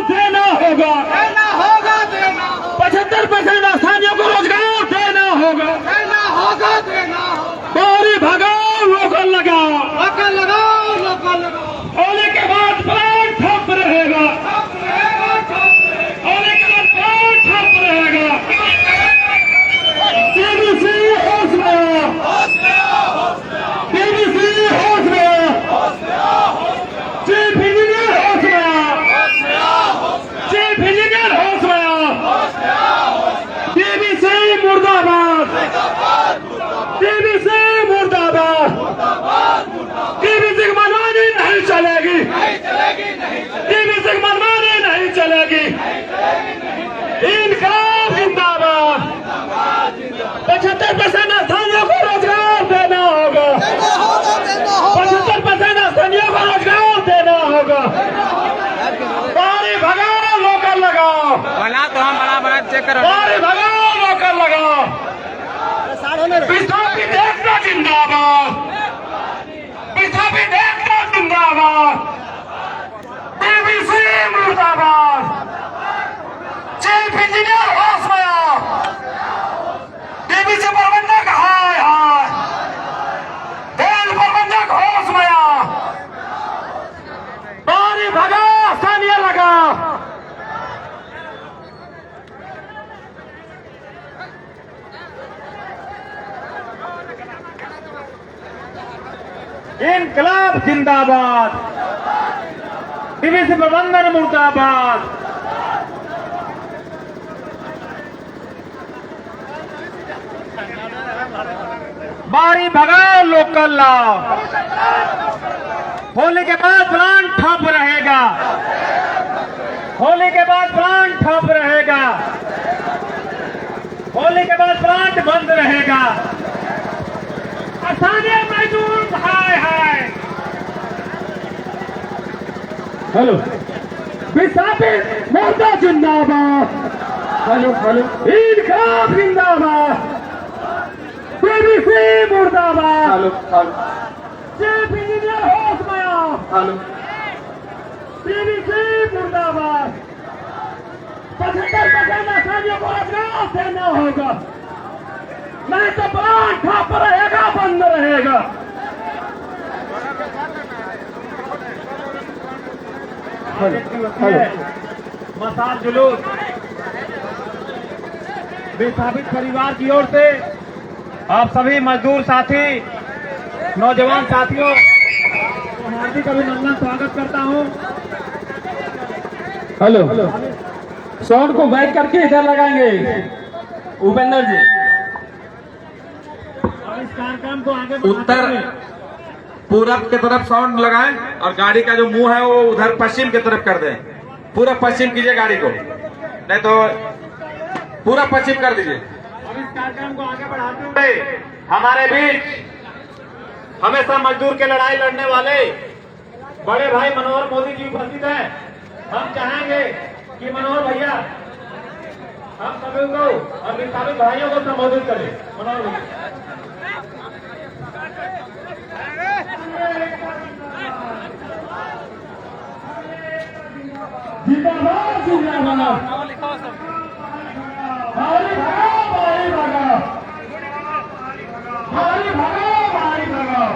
देना होगा, 75% स्थानियों को रोजगार देना होगा। बारी भगाओ, लोकल लगाओ, होली के बाद प्लांट ठप रहेगा, होली के बाद प्लांट ठप रहेगा। डीवीसी होश में, डीवीसी होश में, चीफ इंजीनियर होश में, चीफ इंजीनियर होश में। डीवीसी मुर्दाबाद, डीवीसी मुर्दाबाद। डीवीसी की मनमानी नहीं चलेगी, डीवीसी की मनमानी नहीं चलेगी। इनकलाब जिंदाबाद। 75% स्थानियों को रोजगार देना होगा, 75% स्थानियों को रोजगार देना होगा। बारी भगाओ, लोकल लगाओ, बोला तो हम बड़ा चेक करो। बारी भगाओ, लोकल लगाओ। विस्थापित देखना जिंदाबाद, विस्थापित देखना जिंदाबाद। डीवीसी मुर्दाबाद। चीफ इंजीनियर होश में आओ, डीवीसी प्रबंधक हाय हाय, रेल प्रबंधक होश में आओ। बारी भगाओ, स्थानीय लगाओ। इनकलाब जिंदाबाद, डीवीसी प्रबंधन मुर्दाबाद। बारी भगाओ, लोकल लाओ। होली के बाद प्लांट ठप रहेगा, होली के बाद प्लांट ठप रहेगा, होली के बाद प्लांट बंद रहेगा। स्थानीय मजदूर हाय हाय। हेलो, विस्थापित मुर्दा जिंदाबाद। हेलो हेलो, इनकलाब जिंदाबाद, डीवीसी मुर्दाबाद। हेलो हेलो, चीफ इंजीनियर होश में आओ। हेलो, डीवीसी मुर्दाबाद। 75% स्थानियों को रोजगार देना होगा, नहीं तो प्लांट ठप रहेगा, बंद रहेगा। मसाल जुलूस विस्थापित परिवार की ओर से आप सभी मजदूर साथी, नौजवान साथियों को हार्दिक अभिनंदन, स्वागत करता हूं। हेलो, साउंड को बैक करके इधर लगाएंगे उपेंद्र जी। इस कार्यक्रम को आगे उत्तर पूरब की तरफ साउंड लगाएं और गाड़ी का जो मुंह है वो उधर पश्चिम की तरफ कर दें। पूरा पश्चिम कीजिए गाड़ी को, नहीं तो पूरा पश्चिम कर दीजिए। इस कार्यक्रम को आगे बढ़ाते हुए हमारे बीच हमेशा मजदूर के लड़ाई लड़ने वाले बड़े भाई मनोहर मोदी जी उपस्थित हैं। हम चाहेंगे कि मनोहर भैया हम सभी को और विस्थापित भाइयों को संबोधित करें। मनोहर भैया। जिंदाबाद, जिंदाबाद। भारी भगाओ, भारी भगाओ, भारी भगाओ, भारी भगाओ।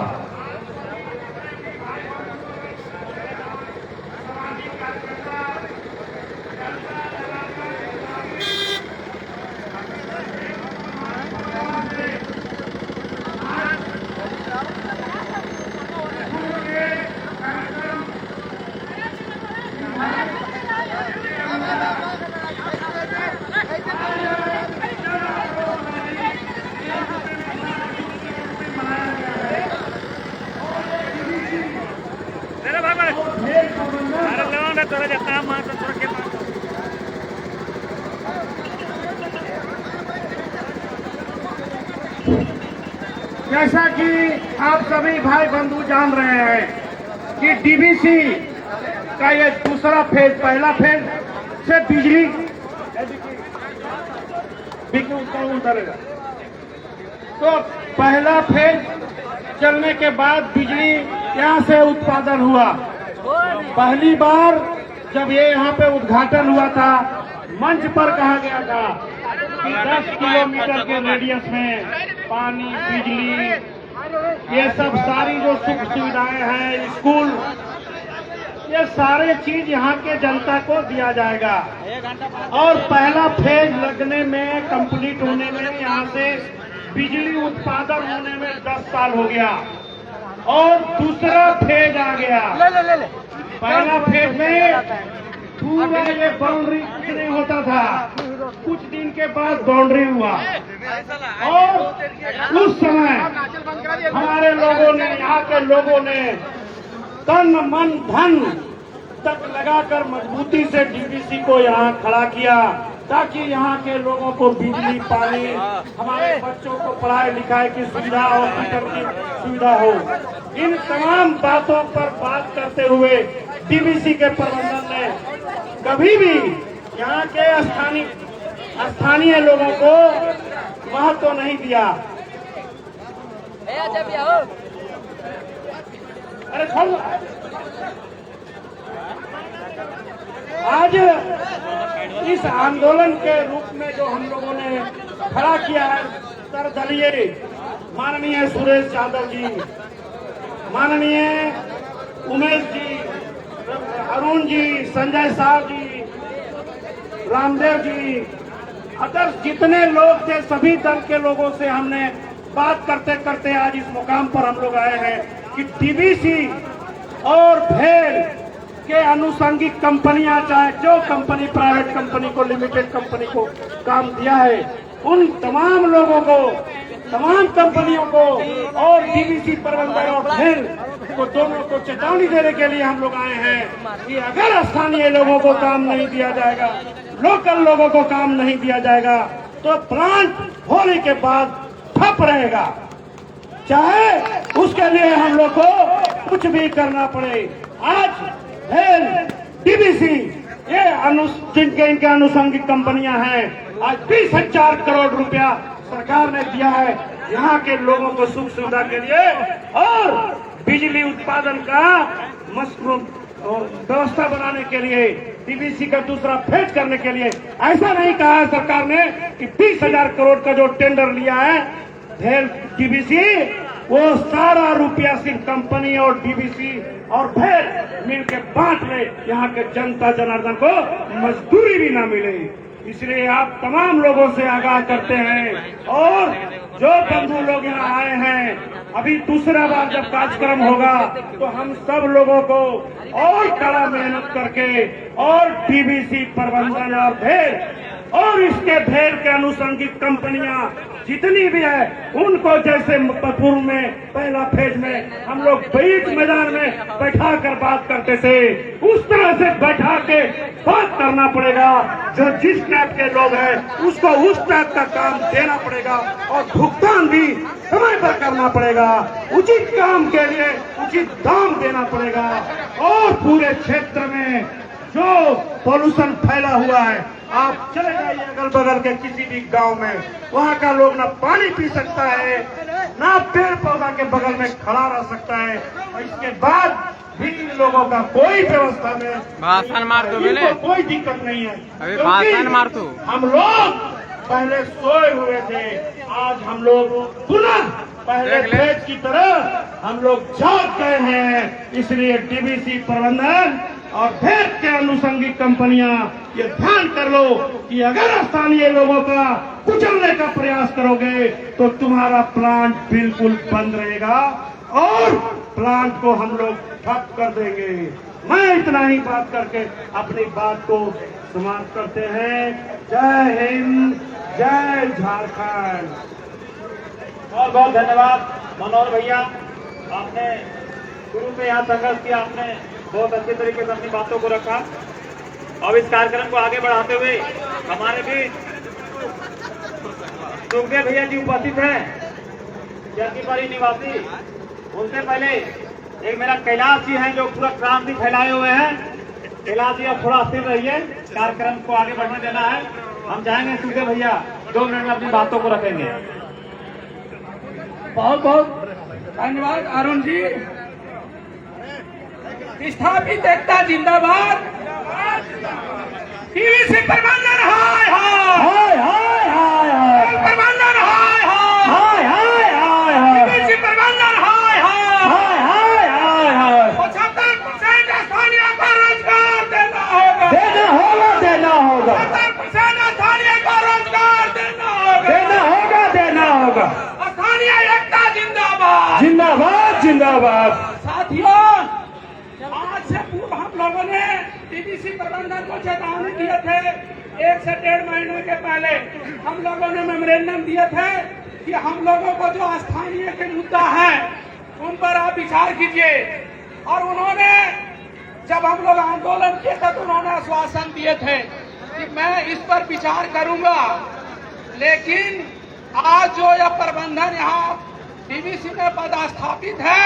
जैसा कि आप सभी भाई बंधु जान रहे हैं कि डीवीसी का ये दूसरा फेज, पहला फेज से बिजली उतरेगा। तो पहला फेज चलने के बाद बिजली यहाँ से उत्पादन हुआ। पहली बार जब ये यहाँ पे उद्घाटन हुआ था, मंच पर कहा गया था कि 10 किलोमीटर के रेडियस में पानी, बिजली, ये सब सारी जो सुख सुविधाएं हैं, स्कूल, ये सारे चीज यहाँ के जनता को दिया जाएगा। और पहला फेज लगने में, कंप्लीट होने में, यहाँ से बिजली उत्पादन होने में 10 साल हो गया और दूसरा फेज आ गया। पहला फेज में पूरा ये बाउंड्री कुछ नहीं होता था, कुछ दिन के बाद बाउंड्री हुआ और उस समय हमारे लोगों ने, यहाँ के लोगों ने तन मन धन तक लगाकर मजबूती से डीवीसी को यहाँ खड़ा किया ताकि यहाँ के लोगों को बिजली, पानी, हमारे बच्चों को पढ़ाई लिखाई की सुविधा, हॉस्पिटल की सुविधा हो। इन तमाम बातों पर बात करते हुए डीवीसी के प्रबंधन ने कभी भी यहाँ के स्थानीय लोगों को महत्व नहीं दिया। अरे छोड़, आज इस आंदोलन के रूप में जो हम लोगों ने खड़ा किया है, सर्वदलीय माननीय सुरेश यादव जी, माननीय उमेश जी, अरुण जी, संजय साहब जी, रामदेव जी, अदर्स जितने लोग थे, सभी दल के लोगों से हमने बात करते करते आज इस मुकाम पर हम लोग आए हैं कि डीवीसी और भेल के अनुषंगिक कंपनियां, चाहे जो कंपनी, प्राइवेट कंपनी को, लिमिटेड कंपनी को काम दिया है, उन तमाम लोगों को, तमाम कंपनियों को और डीवीसी प्रबंधन और भेल को दोनों को चेतावनी देने के लिए हम लोग आए हैं कि अगर स्थानीय लोगों को काम नहीं दिया जाएगा, लोकल लोगों को काम नहीं दिया जाएगा, तो प्लांट होने के बाद ठप रहेगा, चाहे उसके लिए हम लोग को कुछ भी करना पड़े। आज भेल, डीवीसी, ये जिनके इनके अनुषंगिक कंपनियां हैं, आज 20,000 करोड़ रुपया सरकार ने दिया है यहाँ के लोगों को सुख सुविधा के लिए और बिजली उत्पादन का व्यवस्था बनाने के लिए, डीवीसी का दूसरा फेज करने के लिए। ऐसा नहीं कहा है सरकार ने कि 20,000 करोड़ का जो टेंडर लिया है भेल डीवीसी, वो सारा रुपया सिर्फ कंपनी और डीवीसी और भेल मिलकर बांट ले, यहाँ के जनता जनार्दन को मजदूरी भी ना मिले। इसलिए आप तमाम लोगों से आगाह करते हैं और जो बंधु लोग यहाँ आए हैं, अभी दूसरा बार जब कार्यक्रम होगा तो हम सब लोगों को और कड़ा मेहनत करके और डीवीसी प्रबंधन और भेल और इसके भेल के अनुषंगिक कंपनियां जितनी भी है, उनको जैसे पूर्व में पहला फेज में हम लोग बीच मैदान में बैठा कर बात करते थे, उस तरह से बैठा के बात करना पड़ेगा। जो जिस टाइप के लोग हैं उसको उस टाइप का काम देना पड़ेगा और भुगतान भी समय पर करना पड़ेगा। उचित काम के लिए उचित दाम देना पड़ेगा और पूरे क्षेत्र में जो पॉल्यूशन फैला हुआ है, आप चले जाइए अगल बगल के किसी भी गांव में, वहाँ का लोग ना पानी पी सकता है, ना पेड़ पौधा के बगल में खड़ा रह सकता है, और इसके बाद भी इन लोगों का कोई व्यवस्था में भाषण मार दो, कोई दिक्कत नहीं है। अभी भाषण मार दो। हम लोग पहले सोए हुए थे, आज हम लोग पुनः पहले फेज की तरह हम लोग जाग गए हैं। इसलिए डीवीसी प्रबंधन और भेल के अनुषंगिक कंपनियां ये ध्यान कर लो कि अगर स्थानीय लोगों का कुचलने का प्रयास करोगे तो तुम्हारा प्लांट बिल्कुल बंद रहेगा और प्लांट को हम लोग ठप कर देंगे। मैं इतना ही बात करके अपनी बात को समाप्त करते हैं। जय हिंद, जय झारखंड। बहुत बहुत धन्यवाद मनोहर भैया, आपने शुरू में यहाँ संघर्ष किया, आपने बहुत अच्छे तरीके से अपनी बातों को रखा। अब इस कार्यक्रम को आगे बढ़ाते हुए हमारे भी सुखदेव भैया जी उपस्थित हैं, जलकीपारी निवासी। उनसे पहले एक मेरा कैलाश जी हैं जो पूरा क्रांति फैलाए हुए हैं। कैलाश जी अब थोड़ा स्थिर रहिए, कार्यक्रम को आगे बढ़ने देना है। हम चाहेंगे सुखदेव भैया 2 मिनट में अपनी बातों को रखेंगे। बहुत बहुत धन्यवाद अरुण जी। स्थापित एकता जिंदाबाद। प्रबंधन को चेतावनी दिए थे 1 से 1.5 महीने के पहले हम लोगों ने मेमोरेंडम दिए थे कि हम लोगों को जो स्थानीय के मुद्दा है उन पर आप विचार कीजिए। और उन्होंने जब हम लोग आंदोलन किए थे तो उन्होंने आश्वासन दिए थे कि मैं इस पर विचार करूंगा। लेकिन आज जो यह प्रबंधन यहाँ डीवीसी में पदस्थापित है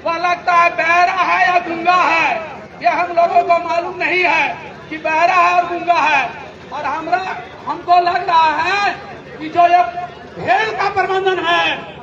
वह लगता है बहरा है या गूंगा है, यह हम लोगों को मालूम नहीं है कि बहरा है और गूंगा है। और हमको लग रहा है कि जो यह भेल का प्रबंधन है